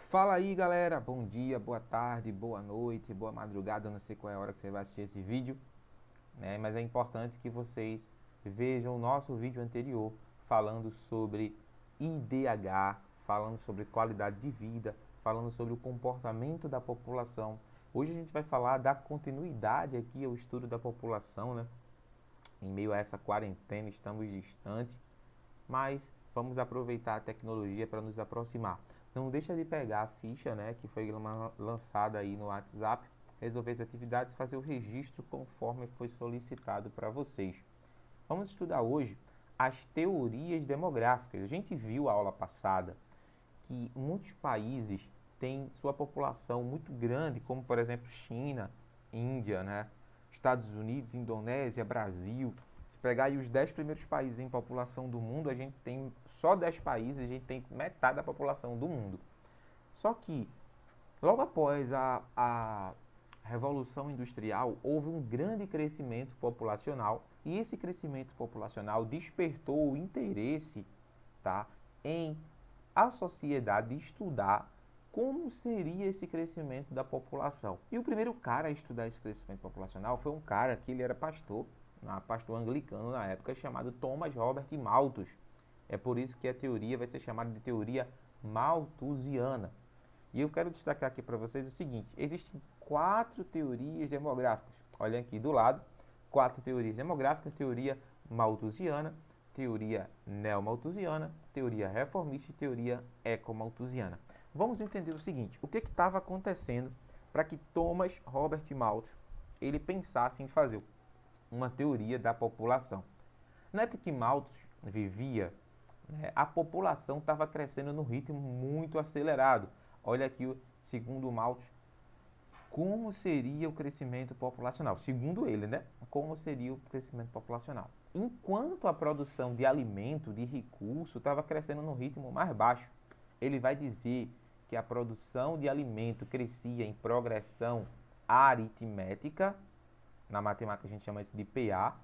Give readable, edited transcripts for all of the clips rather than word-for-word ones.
Fala aí, galera, bom dia, boa tarde, boa noite, boa madrugada, eu não sei qual é a hora que você vai assistir esse vídeo, né? Mas é importante que vocês vejam o nosso vídeo anterior falando sobre IDH, falando sobre qualidade de vida, falando sobre o comportamento da população. Hoje a gente vai falar da continuidade aqui ao estudo da população, né? Em meio a essa quarentena, estamos distantes, mas vamos aproveitar a tecnologia para nos aproximar. Não deixa de pegar a ficha, né, que foi lançada aí no WhatsApp, resolver as atividades, fazer o registro conforme foi solicitado para vocês. Vamos estudar hoje as teorias demográficas. A gente viu a aula passada que muitos países têm sua população muito grande, como por exemplo China, Índia, né? Estados Unidos, Indonésia, Brasil. Se pegar aí os 10 primeiros países em população do mundo, a gente tem só 10 países, a gente tem metade da população do mundo. Só que, logo após a Revolução Industrial, houve um grande crescimento populacional e esse crescimento populacional despertou o interesse, tá, em a sociedade estudar como seria esse crescimento da população. E o primeiro cara a estudar esse crescimento populacional foi um cara que ele era pastor, pastor anglicano na época, chamado Thomas Robert Malthus. É por isso que a teoria vai ser chamada de teoria malthusiana. E eu quero destacar aqui para vocês o seguinte: existem 4 teorias demográficas. Olha aqui do lado, 4 teorias demográficas: teoria malthusiana, teoria neomalthusiana, teoria reformista e teoria ecomalthusiana. Vamos entender o seguinte: o que estava acontecendo para que Thomas Robert Malthus ele pensasse em fazer uma teoria da população. Na época que Malthus vivia, né, a população estava crescendo num ritmo muito acelerado. Olha aqui, segundo Malthus, como seria o crescimento populacional? Segundo ele, né? Como seria o crescimento populacional? Enquanto a produção de alimento, de recurso, estava crescendo num ritmo mais baixo. Ele vai dizer que a produção de alimento crescia em progressão aritmética, na matemática a gente chama isso de PA,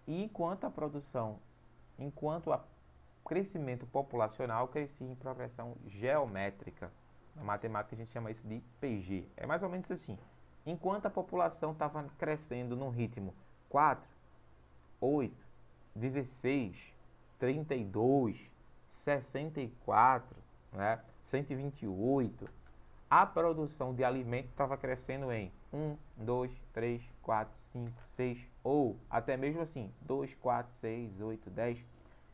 e enquanto o crescimento populacional crescia em progressão geométrica. Na matemática a gente chama isso de PG. É mais ou menos assim. Enquanto a população estava crescendo num ritmo 4, 8, 16, 32, 64, né, 128, a produção de alimento estava crescendo em 1, 2, 3, 4, 5, 6, ou até mesmo assim, 2, 4, 6, 8, 10.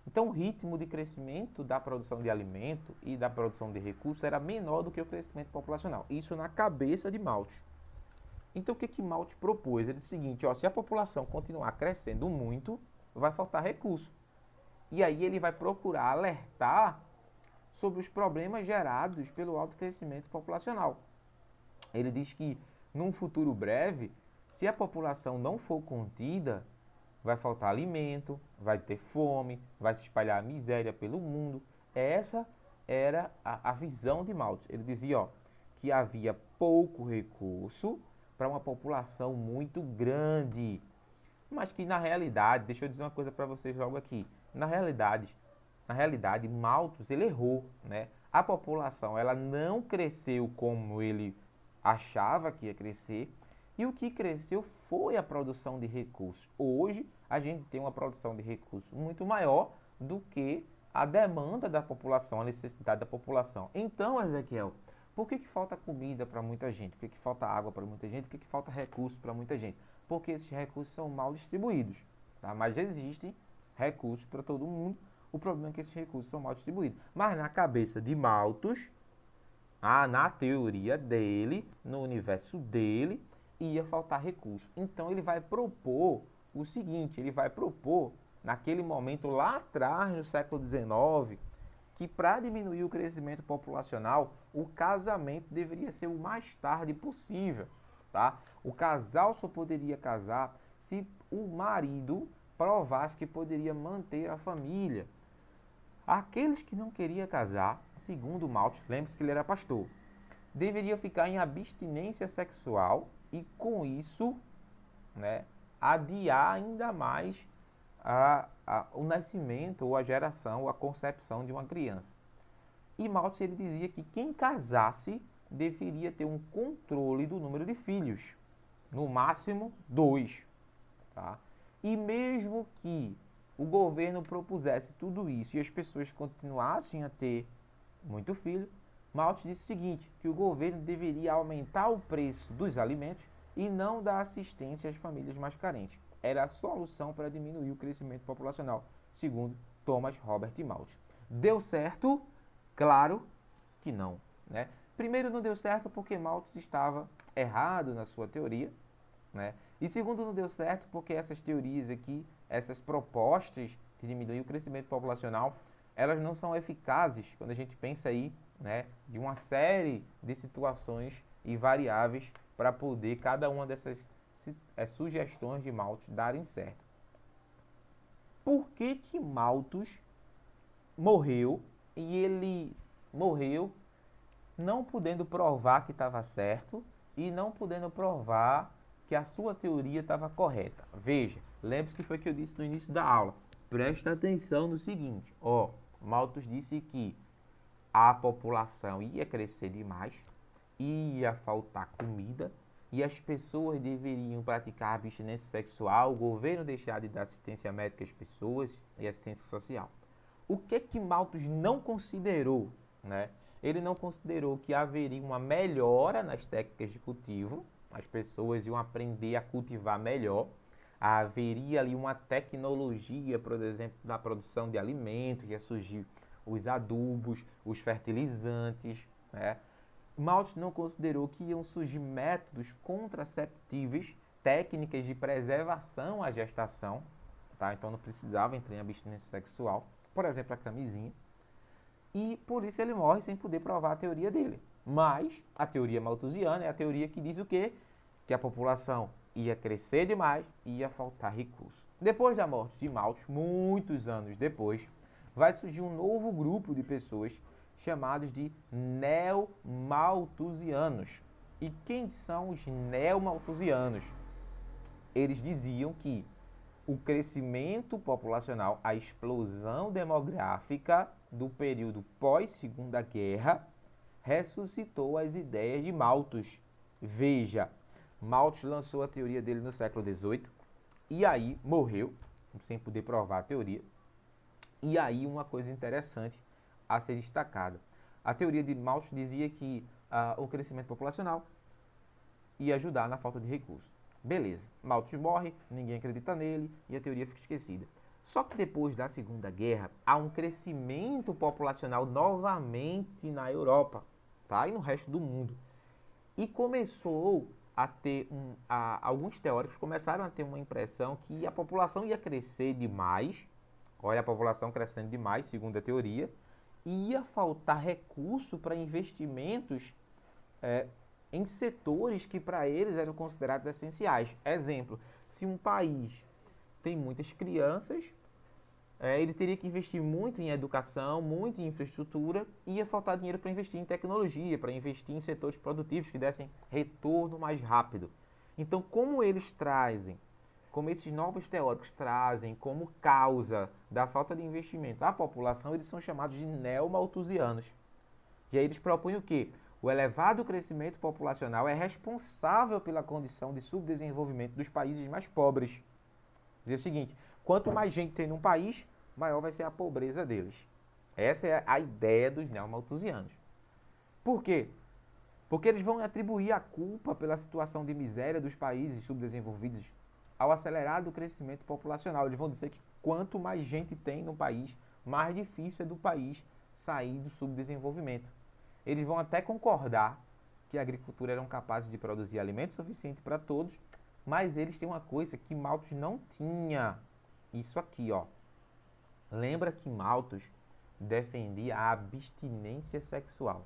Então, o ritmo de crescimento da produção de alimento e da produção de recursos era menor do que o crescimento populacional. Isso na cabeça de Malthus. Então, o que Malthus propôs? Ele disse o seguinte: ó, se a população continuar crescendo muito, vai faltar recurso. E aí ele vai procurar alertar sobre os problemas gerados pelo alto crescimento populacional. Ele diz que, num futuro breve, se a população não for contida, vai faltar alimento, vai ter fome, vai se espalhar a miséria pelo mundo. Essa era a visão de Malthus. Ele dizia, ó, que havia pouco recurso para uma população muito grande. Mas que na realidade, deixa eu dizer uma coisa para vocês logo aqui. Na realidade, Malthus ele errou, né? A população ela não cresceu como ele achava que ia crescer. E o que cresceu foi a produção de recursos. Hoje, a gente tem uma produção de recursos muito maior do que a demanda da população, a necessidade da população. Então, Ezequiel, por que falta comida para muita gente? Por que falta água para muita gente? Por que falta recursos para muita gente? Porque esses recursos são mal distribuídos. Tá? Mas existem recursos para todo mundo. O problema é que esses recursos são mal distribuídos. Mas na cabeça de Malthus, na teoria dele, no universo dele, ia faltar recurso. Então ele vai propor o seguinte, ele vai propor, naquele momento lá atrás, no século XIX, que para diminuir o crescimento populacional, o casamento deveria ser o mais tarde possível. Tá? O casal só poderia casar se o marido provasse que poderia manter a família. Aqueles que não queriam casar, segundo Malthus, lembre-se que ele era pastor, deveriam ficar em abstinência sexual e com isso, né, adiar ainda mais o nascimento ou a geração ou a concepção de uma criança. E Malthus ele dizia que quem casasse deveria ter um controle do número de filhos, no máximo 2. Tá? E mesmo que o governo propusesse tudo isso e as pessoas continuassem a ter muito filho, Malthus disse o seguinte, que o governo deveria aumentar o preço dos alimentos e não dar assistência às famílias mais carentes. Era a solução para diminuir o crescimento populacional, segundo Thomas Robert Malthus. Deu certo? Claro que não. Né? Primeiro, não deu certo porque Malthus estava errado na sua teoria, né? E segundo, não deu certo porque essas teorias aqui, essas propostas de diminuir o crescimento populacional, elas não são eficazes quando a gente pensa aí, né, de uma série de situações e variáveis para poder cada uma dessas sugestões de Malthus darem certo. Por que que Malthus morreu e ele morreu não podendo provar que estava certo e não podendo provar que a sua teoria estava correta? Veja, lembre-se que foi o que eu disse no início da aula. Presta atenção no seguinte, Malthus disse que a população ia crescer demais, ia faltar comida e as pessoas deveriam praticar abstinência sexual, o governo deixar de dar assistência médica às pessoas e assistência social. O que Malthus não considerou, né? Ele não considerou que haveria uma melhora nas técnicas de cultivo, as pessoas iam aprender a cultivar melhor, haveria ali uma tecnologia, por exemplo, na produção de alimentos, ia surgir os adubos, os fertilizantes, né? Malthus não considerou que iam surgir métodos contraceptíveis, técnicas de preservação à gestação, tá? Então não precisava entrar em abstinência sexual, por exemplo, a camisinha, e por isso ele morre sem poder provar a teoria dele. Mas a teoria malthusiana é a teoria que diz o quê? Que a população ia crescer demais e ia faltar recursos. Depois da morte de Malthus, muitos anos depois, vai surgir um novo grupo de pessoas chamados de neomalthusianos. E quem são os neomalthusianos? Eles diziam que o crescimento populacional, a explosão demográfica do período pós-Segunda Guerra, ressuscitou as ideias de Malthus. Veja, Malthus lançou a teoria dele no século XVIII e aí morreu, sem poder provar a teoria. E aí uma coisa interessante a ser destacada. A teoria de Malthus dizia que o crescimento populacional ia ajudar na falta de recursos. Beleza, Malthus morre, ninguém acredita nele e a teoria fica esquecida. Só que depois da Segunda Guerra, há um crescimento populacional novamente na Europa, tá? E no resto do mundo. E começou a ter alguns teóricos começaram a ter uma impressão que a população ia crescer demais. Olha, a população crescendo demais, segundo a teoria, e ia faltar recurso para investimentos em setores que para eles eram considerados essenciais. Exemplo, se um país tem muitas crianças, ele teria que investir muito em educação, muito em infraestrutura, e ia faltar dinheiro para investir em tecnologia, para investir em setores produtivos que dessem retorno mais rápido. Então, como esses novos teóricos trazem como causa da falta de investimento a população, eles são chamados de neomalthusianos. E aí eles propõem o quê? O elevado crescimento populacional é responsável pela condição de subdesenvolvimento dos países mais pobres. Dizer o seguinte, quanto mais gente tem num país, maior vai ser a pobreza deles. Essa é a ideia dos neomalthusianos. Por quê? Porque eles vão atribuir a culpa pela situação de miséria dos países subdesenvolvidos ao acelerado crescimento populacional. Eles vão dizer que quanto mais gente tem no país, mais difícil é do país sair do subdesenvolvimento. Eles vão até concordar que a agricultura eram capazes de produzir alimento suficiente para todos, mas eles têm uma coisa que Malthus não tinha. Isso aqui, ó. Lembra que Malthus defendia a abstinência sexual.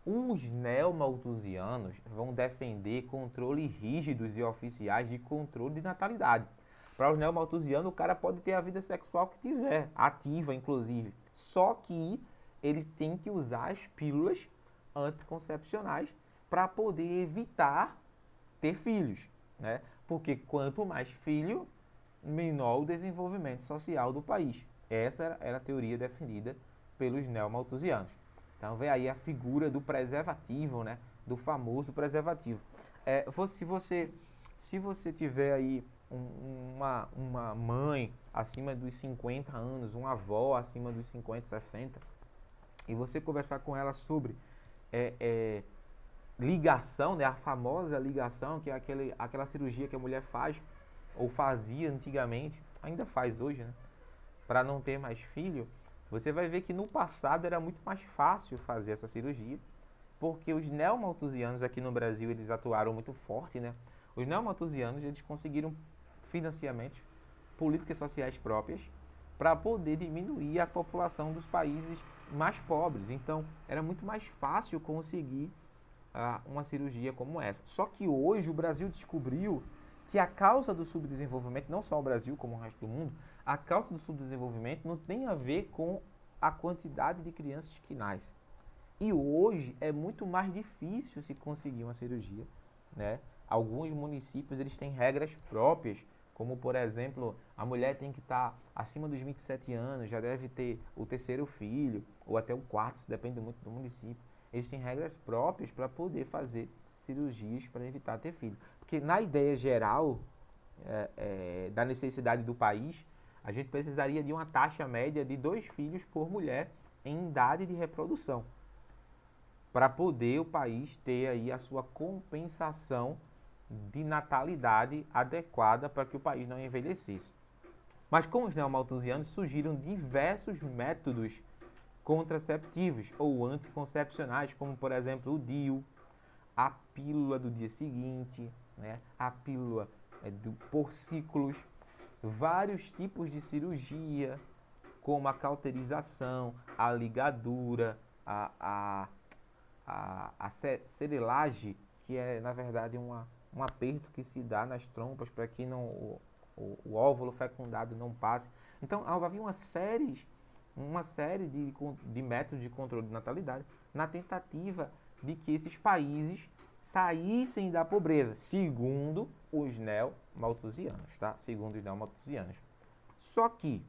Os neomalthusianos vão defender controles rígidos e oficiais de controle de natalidade. Para os neomalthusianos, o cara pode ter a vida sexual que tiver, ativa inclusive. Só que ele tem que usar as pílulas anticoncepcionais para poder evitar ter filhos, né? Porque quanto mais filho, menor o desenvolvimento social do país. Essa era a teoria defendida pelos neomalthusianos. Então vem aí a figura do preservativo, né? Do famoso preservativo. Se você tiver aí uma mãe acima dos 50 anos, uma avó acima dos 50, 60, e você conversar com ela sobre ligação, né? A famosa ligação, que é aquela cirurgia que a mulher faz, ou fazia antigamente, ainda faz hoje, né? Para não ter mais filho, você vai ver que no passado era muito mais fácil fazer essa cirurgia, porque os neomalthusianos aqui no Brasil, eles atuaram muito forte, né? Os neomalthusianos, eles conseguiram financiamentos, políticas sociais próprias, para poder diminuir a população dos países mais pobres. Então, era muito mais fácil conseguir uma cirurgia como essa. Só que hoje o Brasil descobriu que a causa do subdesenvolvimento, não só o Brasil, como o resto do mundo, a causa do subdesenvolvimento não tem a ver com a quantidade de crianças que nascem. E hoje é muito mais difícil se conseguir uma cirurgia, né? Alguns municípios, eles têm regras próprias, como, por exemplo, a mulher tem que estar acima dos 27 anos, já deve ter o terceiro filho, ou até o quarto, isso depende muito do município. Eles têm regras próprias para poder fazer cirurgias para evitar ter filho. Porque na ideia geral da necessidade do país, a gente precisaria de uma taxa média de 2 filhos por mulher em idade de reprodução, para poder o país ter aí a sua compensação de natalidade adequada para que o país não envelhecesse. Mas com os neomalthusianos surgiram diversos métodos contraceptivos ou anticoncepcionais, como por exemplo o DIU, a pílula do dia seguinte, né? A pílula por ciclos, vários tipos de cirurgia, como a cauterização, a ligadura, a serelagem, que é na verdade um aperto que se dá nas trompas para que o óvulo fecundado não passe. Então havia uma série de métodos de controle de natalidade na tentativa de que esses países saíssem da pobreza, segundo os neomalthusianos, tá? Segundo os neomalthusianos. Só que,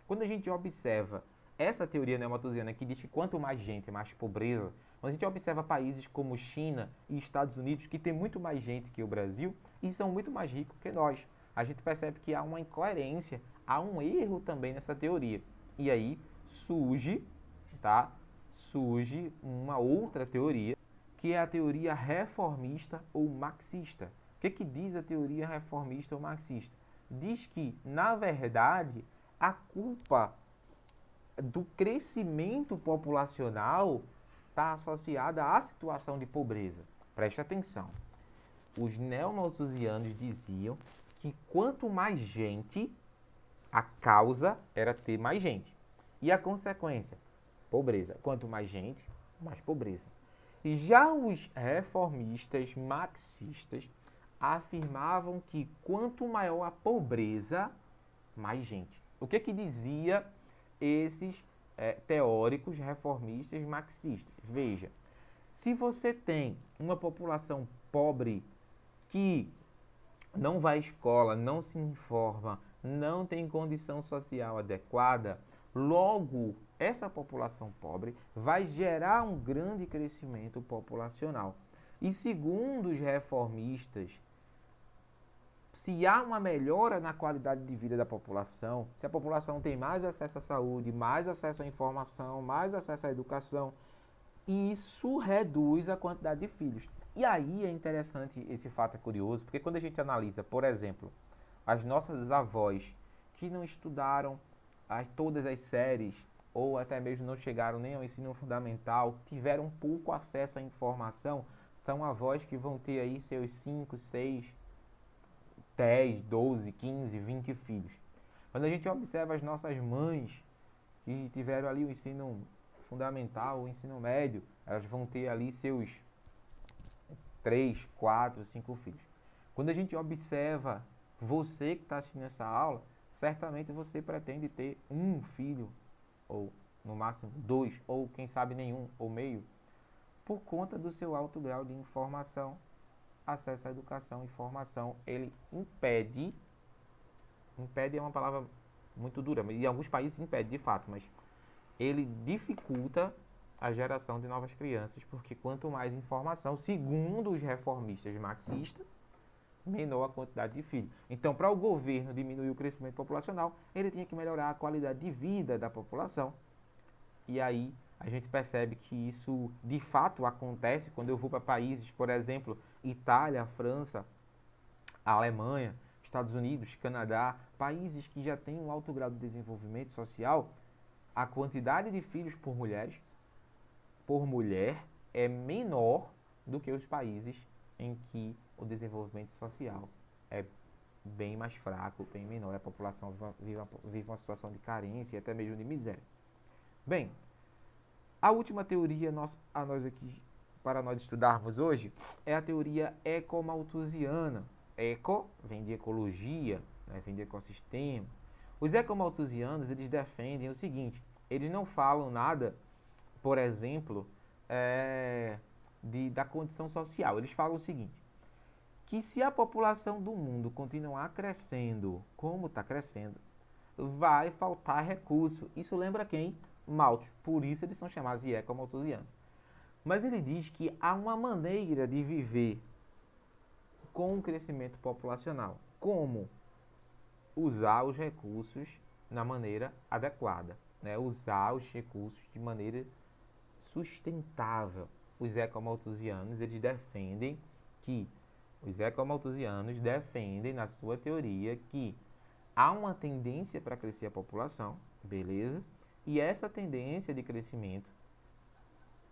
quando a gente observa essa teoria neomalthusiana que diz que quanto mais gente, mais pobreza, quando a gente observa países como China e Estados Unidos, que tem muito mais gente que o Brasil e são muito mais ricos que nós, a gente percebe que há uma incoerência, há um erro também nessa teoria. E aí surge uma outra teoria, que é a teoria reformista ou marxista. O que diz a teoria reformista ou marxista? Diz que, na verdade, a culpa do crescimento populacional está associada à situação de pobreza. Preste atenção. Os neomalthusianos diziam que quanto mais gente, a causa era ter mais gente. E a consequência? Pobreza. Quanto mais gente, mais pobreza. E já os reformistas marxistas afirmavam que quanto maior a pobreza, mais gente. O que dizia esses teóricos reformistas marxistas? Veja, se você tem uma população pobre que não vai à escola, não se informa, não tem condição social adequada, logo essa população pobre vai gerar um grande crescimento populacional. E segundo os reformistas, se há uma melhora na qualidade de vida da população, se a população tem mais acesso à saúde, mais acesso à informação, mais acesso à educação, isso reduz a quantidade de filhos. E aí é interessante, esse fato é curioso, porque quando a gente analisa, por exemplo, as nossas avós que não estudaram todas as séries, ou até mesmo não chegaram nem ao ensino fundamental, tiveram pouco acesso à informação, são avós que vão ter aí seus 5, 6, 10, 12, 15, 20 filhos. Quando a gente observa as nossas mães que tiveram ali o ensino fundamental, o ensino médio, elas vão ter ali seus 3, 4, 5 filhos. Quando a gente observa você que está assistindo essa aula, certamente você pretende ter um filho, ou no máximo 2, ou quem sabe nenhum, ou meio, por conta do seu alto grau de informação, acesso à educação, informação, ele impede é uma palavra muito dura, em alguns países impede de fato, mas ele dificulta a geração de novas crianças, porque quanto mais informação, segundo os reformistas marxistas, menor a quantidade de filhos. Então, para o governo diminuir o crescimento populacional, ele tinha que melhorar a qualidade de vida da população. E aí a gente percebe que isso de fato acontece quando eu vou para países, por exemplo, Itália, França, Alemanha, Estados Unidos, Canadá, países que já têm um alto grau de desenvolvimento social, a quantidade de filhos por mulher é menor do que os países em que o desenvolvimento social é bem mais fraco, bem menor, a população vive uma situação de carência e até mesmo de miséria. Bem, a última teoria para nós estudarmos hoje é a teoria ecomalthusiana. Eco vem de ecologia, né, vem de ecossistema. Os ecomalthusianos, eles defendem o seguinte: eles não falam nada, por exemplo, da condição social. Eles falam o seguinte: que se a população do mundo continuar crescendo como está crescendo, vai faltar recurso. Isso lembra quem? Malthus. Por isso eles são chamados de ecomalthusianos. Mas ele diz que há uma maneira de viver com o crescimento populacional. Como? Usar os recursos na maneira adequada, né? Usar os recursos de maneira sustentável. Os ecomalthusianos, eles defendem na sua teoria que há uma tendência para crescer a população, beleza? E essa tendência de crescimento,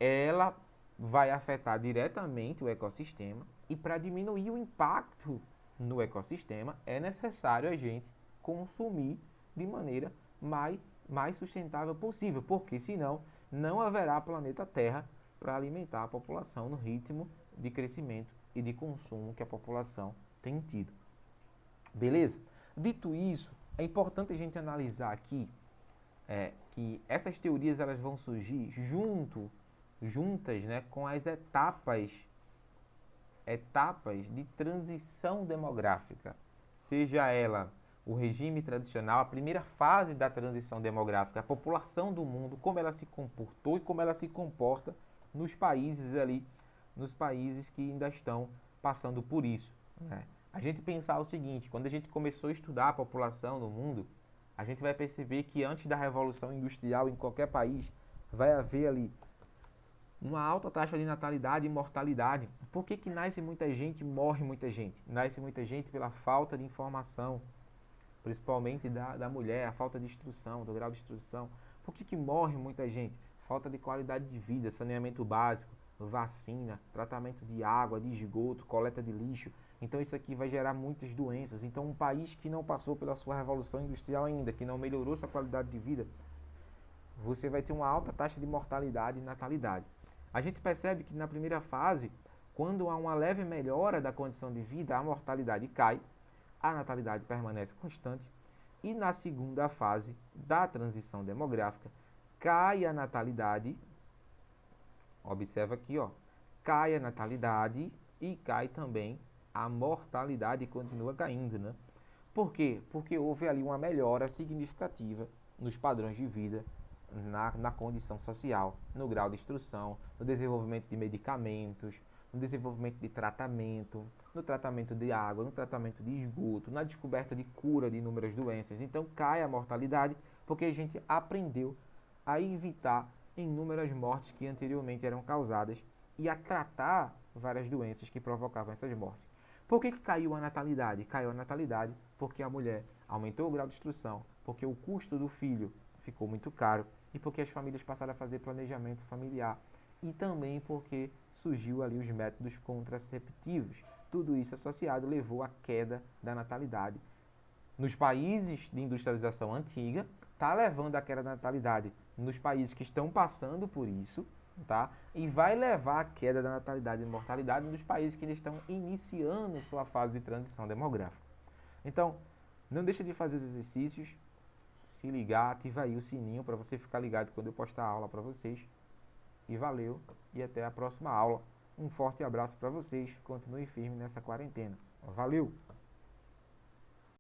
ela vai afetar diretamente o ecossistema, e para diminuir o impacto no ecossistema é necessário a gente consumir de maneira mais sustentável possível, porque senão não haverá planeta Terra para alimentar a população no ritmo de crescimento e de consumo que a população tem tido. Beleza? Dito isso, é importante a gente analisar aqui que essas teorias elas vão surgir juntas, né, com as etapas de transição demográfica, seja ela o regime tradicional, a primeira fase da transição demográfica, a população do mundo, como ela se comportou e como ela se comporta nos países que ainda estão passando por isso, né? A gente pensar o seguinte: quando a gente começou a estudar a população no mundo, a gente vai perceber que antes da Revolução Industrial, em qualquer país, vai haver ali uma alta taxa de natalidade e mortalidade. Por que nasce muita gente e morre muita gente? Nasce muita gente pela falta de informação, principalmente da mulher, a falta de instrução, do grau de instrução. Por que morre muita gente? Falta de qualidade de vida, saneamento básico, vacina, tratamento de água, de esgoto, coleta de lixo. Então isso aqui vai gerar muitas doenças. Então um país que não passou pela sua revolução industrial ainda, que não melhorou sua qualidade de vida, você vai ter uma alta taxa de mortalidade e natalidade. A gente percebe que na primeira fase, quando há uma leve melhora da condição de vida, a mortalidade cai, a natalidade permanece constante, e na segunda fase da transição demográfica, cai a natalidade, observa aqui, ó, cai a natalidade e cai também a mortalidade e continua caindo, né? Por quê? Porque houve ali uma melhora significativa nos padrões de vida, na condição social, no grau de instrução, no desenvolvimento de medicamentos, no desenvolvimento de tratamento, no tratamento de água, no tratamento de esgoto, na descoberta de cura de inúmeras doenças. Então cai a mortalidade porque a gente aprendeu a evitar inúmeras mortes que anteriormente eram causadas e a tratar várias doenças que provocavam essas mortes. Por que caiu a natalidade? Caiu a natalidade porque a mulher aumentou o grau de instrução, porque o custo do filho ficou muito caro e porque as famílias passaram a fazer planejamento familiar e também porque surgiu ali os métodos contraceptivos. Tudo isso associado levou à queda da natalidade. Nos países de industrialização antiga, está levando à queda da natalidade nos países que estão passando por isso, tá? E vai levar à queda da natalidade e mortalidade nos países que ainda estão iniciando sua fase de transição demográfica. Então, não deixa de fazer os exercícios, se ligar, ativa aí o sininho para você ficar ligado quando eu postar a aula para vocês. E valeu, e até a próxima aula. Um forte abraço para vocês, continue firme nessa quarentena. Valeu!